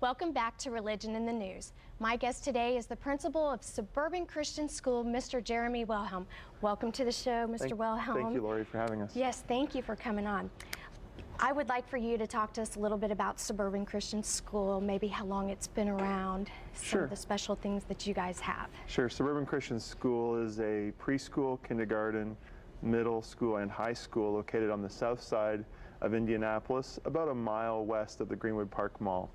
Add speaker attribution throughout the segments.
Speaker 1: Welcome back to Religion in the News. My guest today is the principal of Suburban Christian School, Mr. Jeremy Wilhelm. Welcome to the show, Mr. Wilhelm.
Speaker 2: Thank you, Lori, for having us.
Speaker 1: Yes, thank you for coming on. I would like for you to talk to us a little bit about Suburban Christian School, maybe how long it's been around, some of the special things that you guys have.
Speaker 2: Sure. Suburban Christian School is a preschool, kindergarten, middle school, and high school located on the south side of Indianapolis, about a mile west of the Greenwood Park Mall.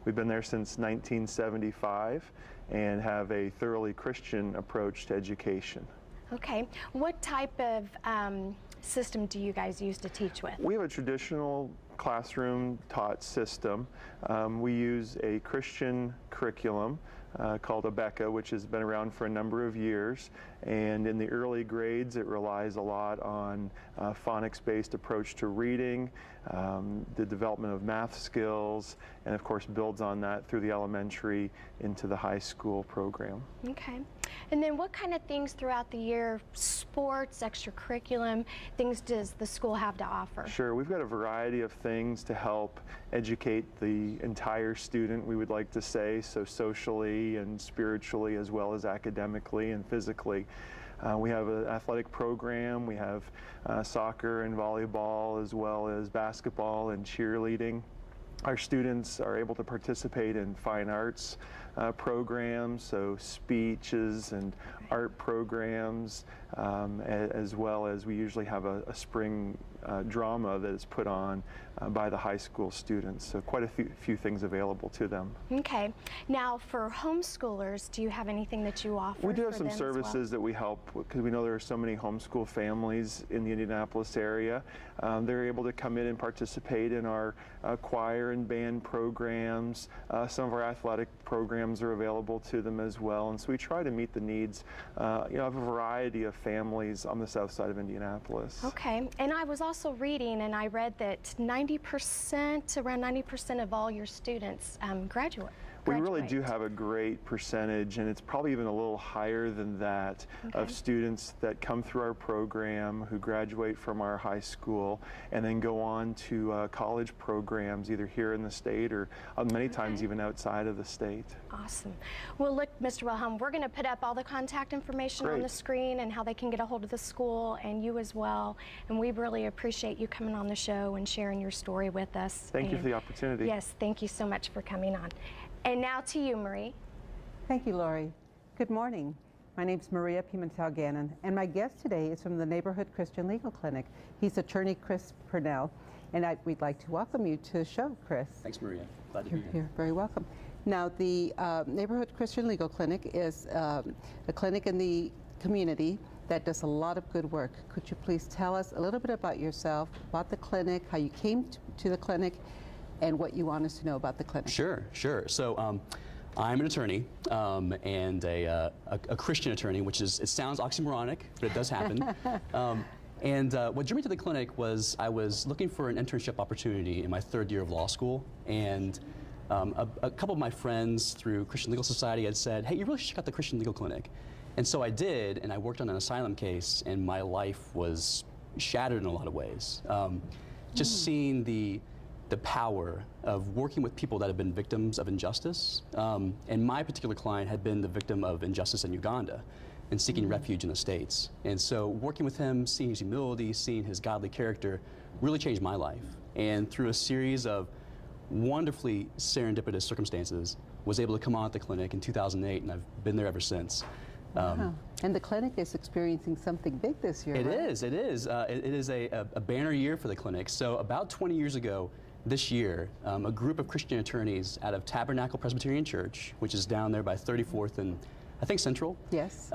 Speaker 2: We've been there since 1975 and have a thoroughly Christian approach to education.
Speaker 1: Okay. What type of system do you guys use to teach with?
Speaker 2: We have a traditional classroom taught system. We use a Christian curriculum called Abeka, which has been around for a number of years. And in the early grades, it relies a lot on phonics-based approach to reading, the development of math skills, and of course builds on that through the elementary into the high school program.
Speaker 1: Okay. And then what kind of things throughout the year, sports, extracurriculum, things does the school have to offer?
Speaker 2: Sure. We've got a variety of things to help educate the entire student, we would like to say, so socially and spiritually as well as academically and physically. We have an athletic program, we have soccer and volleyball as well as basketball and cheerleading. Our students are able to participate in fine arts programs, so speeches and art programs, as well as we usually have a spring drama that is put on by the high school students. So quite a few things available to them.
Speaker 1: Okay. Now for homeschoolers, do you have anything that you offer?
Speaker 2: We do have some services that we help because we know there are so many homeschool families in the Indianapolis area. They're able to come in and participate in our choir and band programs. Some of our athletic programs are available to them as well, and so we try to meet the needs of a variety of families on the south side of Indianapolis.
Speaker 1: Okay, and I was also reading, and I read that 90%, around 90% of all your students graduate.
Speaker 2: We really do have a great percentage, and it's probably even a little higher than that, of students that come through our program who graduate from our high school and then go on to college programs either here in the state or many times even outside of the state.
Speaker 1: Awesome. Well, look, Mr. Wilhelm, we're going to put up all the contact information on the screen and how they can get a hold of the school and you as well. And we really appreciate you coming on the show and sharing your story with us.
Speaker 2: Thank you for the opportunity.
Speaker 1: Yes, thank you so much for coming on. And now to you, Marie.
Speaker 3: Thank you, Lori. Good morning. My name is Maria Pimentel-Gannon, and my guest today is from the Neighborhood Christian Legal Clinic. He's attorney Chris Purnell, and we'd like to welcome you to the show, Chris.
Speaker 4: Thanks, Maria. Glad to be here.
Speaker 3: You're very welcome. Now, the Neighborhood Christian Legal Clinic is a clinic in the community that does a lot of good work. Could you please tell us a little bit about yourself, about the clinic, how you came to the clinic, and what you want us to know about the clinic?
Speaker 4: Sure. So I'm an attorney and a Christian attorney, which is, it sounds oxymoronic, but it does happen. What drew me to the clinic was I was looking for an internship opportunity in my third year of law school, and a couple of my friends through Christian Legal Society had said, hey, you really should check out the Christian Legal Clinic. And so I did, and I worked on an asylum case, and my life was shattered in a lot of ways. Just seeing the power of working with people that have been victims of injustice. And my particular client had been the victim of injustice in Uganda and seeking refuge in the States. And so working with him, seeing his humility, seeing his godly character really changed my life. And through a series of wonderfully serendipitous circumstances, was able to come on at the clinic in 2008, and I've been there ever since.
Speaker 3: Wow. And the clinic is experiencing something big this year,
Speaker 4: It
Speaker 3: right?
Speaker 4: is. It is a banner year for the clinic. So about 20 years ago, this year, a group of Christian attorneys out of Tabernacle Presbyterian Church, which is down there by 34th and I think Central.
Speaker 3: Yes.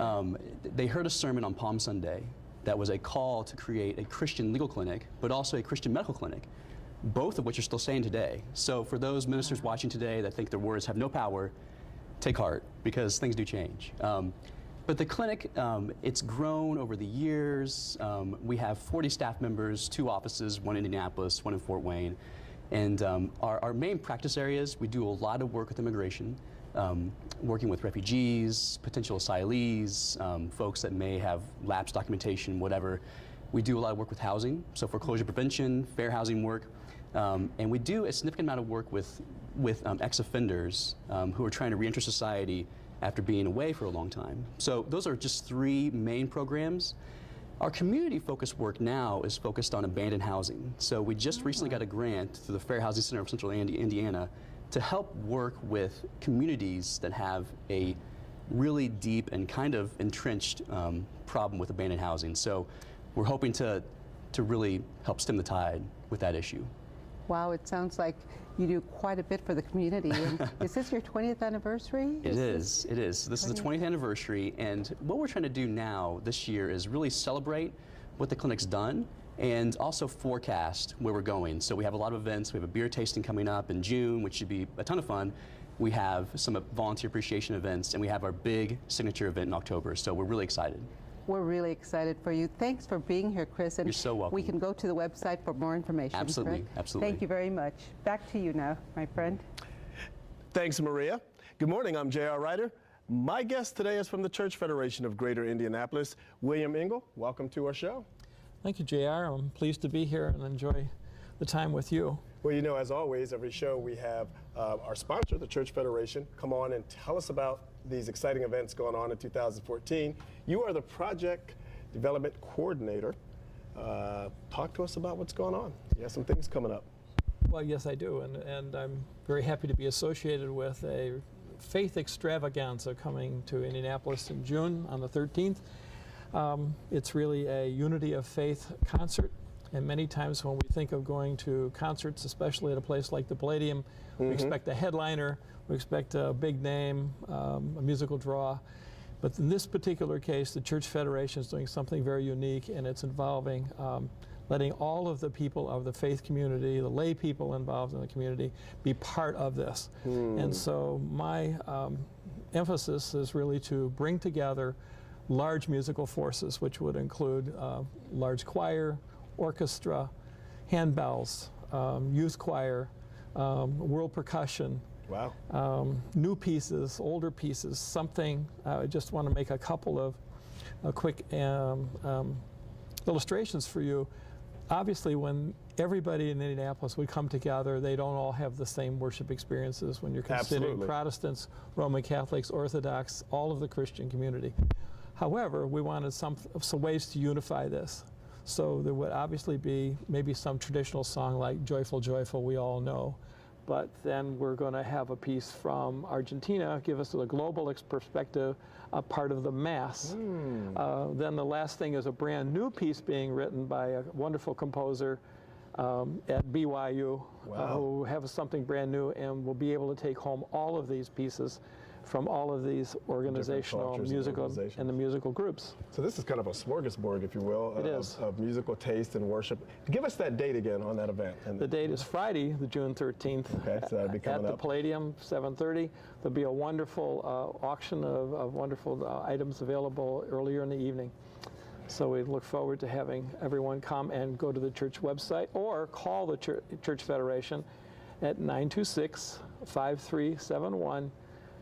Speaker 4: They heard a sermon on Palm Sunday that was a call to create a Christian legal clinic, but also a Christian medical clinic, both of which are still saying today. So for those ministers watching today that think their words have no power, take heart, because things do change. But the clinic, it's grown over the years. We have 40 staff members, 2 offices, one in Indianapolis, one in Fort Wayne. And our main practice areas, we do a lot of work with immigration, working with refugees, potential asylees, folks that may have lapsed documentation, whatever. We do a lot of work with housing, so foreclosure prevention, fair housing work. And we do a significant amount of work with ex-offenders who are trying to reenter society after being away for a long time. So those are just 3 main programs. Our community-focused work now is focused on abandoned housing. So we just recently got a grant through the Fair Housing Center of Central Indiana to help work with communities that have a really deep and kind of entrenched problem with abandoned housing. So we're hoping to really help stem the tide with that issue.
Speaker 3: Wow, it sounds like you do quite a bit for the community. And is this your 20th anniversary?
Speaker 4: It is. This is the 20th anniversary, and what we're trying to do now this year is really celebrate what the clinic's done and also forecast where we're going. So we have a lot of events. We have a beer tasting coming up in June, which should be a ton of fun. We have some volunteer appreciation events, and we have our big signature event in October. So we're really excited.
Speaker 3: We're really excited for you. Thanks for being here, Chris. And
Speaker 4: You're so welcome.
Speaker 3: we can go to the website for more information.
Speaker 4: Absolutely,
Speaker 3: correct?
Speaker 4: absolutely.
Speaker 3: Thank you very much. Back to you now, my friend.
Speaker 5: Thanks, Maria. Good morning, I'm J.R. Ryder. My guest today is from the Church Federation of Greater Indianapolis, William Engel. Welcome to our show.
Speaker 6: Thank you, JR. I'm pleased to be here and enjoy the time with you.
Speaker 5: Well, you know, as always, every show we have our sponsor, the Church Federation, come on and tell us about these exciting events going on in 2014. You are the project development coordinator. Talk to us about what's going on. You have some things coming up.
Speaker 6: Well, yes, I do, and I'm very happy to be associated with a faith extravaganza coming to Indianapolis in June on the 13th. It's really a unity of faith concert, and many times when we think of going to concerts, especially at a place like the Palladium, we expect a headliner, we expect a big name, a musical draw. But in this particular case, the Church Federation is doing something very unique, and it's involving letting all of the people of the faith community, the lay people involved in the community, be part of this. And so my emphasis is really to bring together large musical forces, which would include large choir, orchestra, handbells, youth choir, world percussion,
Speaker 5: Wow.
Speaker 6: new pieces, older pieces, something. I just want to make a couple of quick illustrations for you. Obviously, when everybody in Indianapolis would come together, they don't all have the same worship experiences when you're considering
Speaker 5: Absolutely.
Speaker 6: Protestants, Roman Catholics, Orthodox, all of the Christian community. However, we wanted some ways to unify this. So there would obviously be maybe some traditional song like Joyful, Joyful, we all know. But then we're going to have a piece from Argentina, give us a global perspective, a part of the Mass. Then the last thing is a brand new piece being written by a wonderful composer at BYU who have something brand new, and will be able to take home all of these pieces from all of these organizational,
Speaker 5: cultures and
Speaker 6: musical,
Speaker 5: organizations.
Speaker 6: and the musical groups.
Speaker 5: So this is kind of a smorgasbord, if you will,
Speaker 6: It is.
Speaker 5: of musical taste and worship. Give us that date again on that event. And
Speaker 6: The date is Friday, the June 13th,
Speaker 5: Okay, so that'll be
Speaker 6: at
Speaker 5: coming
Speaker 6: the
Speaker 5: up.
Speaker 6: Palladium, 7:30. There'll be a wonderful auction of wonderful items available earlier in the evening. So we look forward to having everyone come and go to the church website or call the Church Federation at 926-5371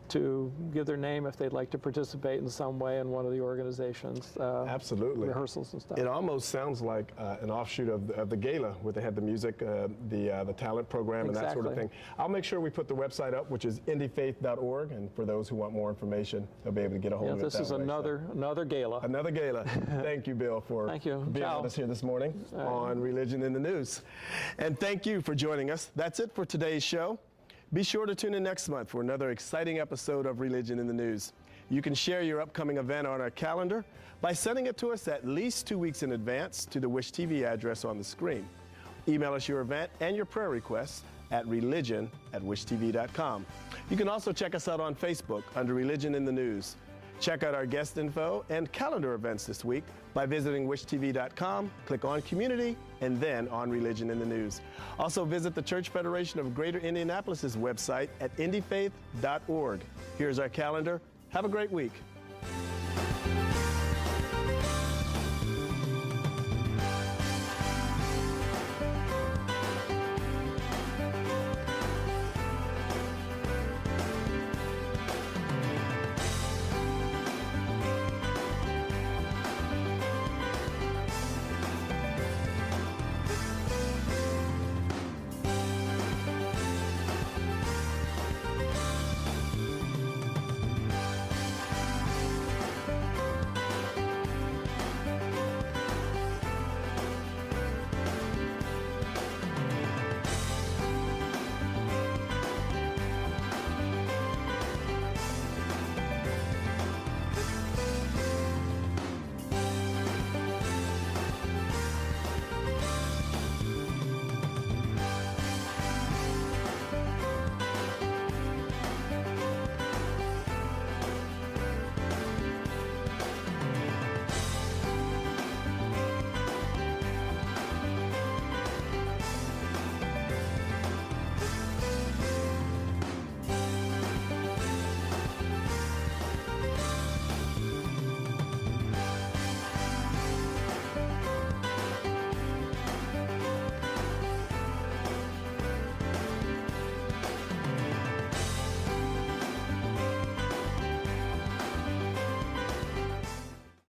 Speaker 6: to give their name if they'd like to participate in some way in one of the organizations.
Speaker 5: Absolutely.
Speaker 6: Rehearsals and stuff.
Speaker 5: It almost sounds like an offshoot of the gala, where they had the music, the talent program, and that sort of
Speaker 6: Exactly.
Speaker 5: thing. I'll make sure we put the website up, which is indyfaith.org, and for those who want more information, they'll be able to get a hold
Speaker 6: Yeah,
Speaker 5: of it
Speaker 6: this
Speaker 5: that
Speaker 6: is
Speaker 5: way. So,
Speaker 6: another gala.
Speaker 5: another gala. Thank you, Bill, for
Speaker 6: Thank you.
Speaker 5: being
Speaker 6: Ciao.
Speaker 5: with us here this morning on Religion in the News. And thank you for joining us. That's it for today's show. Be sure to tune in next month for another exciting episode of Religion in the News. You can share your upcoming event on our calendar by sending it to us at least 2 weeks in advance to the Wish TV address on the screen. Email us your event and your prayer requests at religion@wishtv.com. You can also check us out on Facebook under Religion in the News. Check out our guest info and calendar events this week by visiting wishtv.com, click on Community, and then on Religion in the News. Also visit the Church Federation of Greater Indianapolis' website at indyfaith.org. Here's our calendar. Have a great week.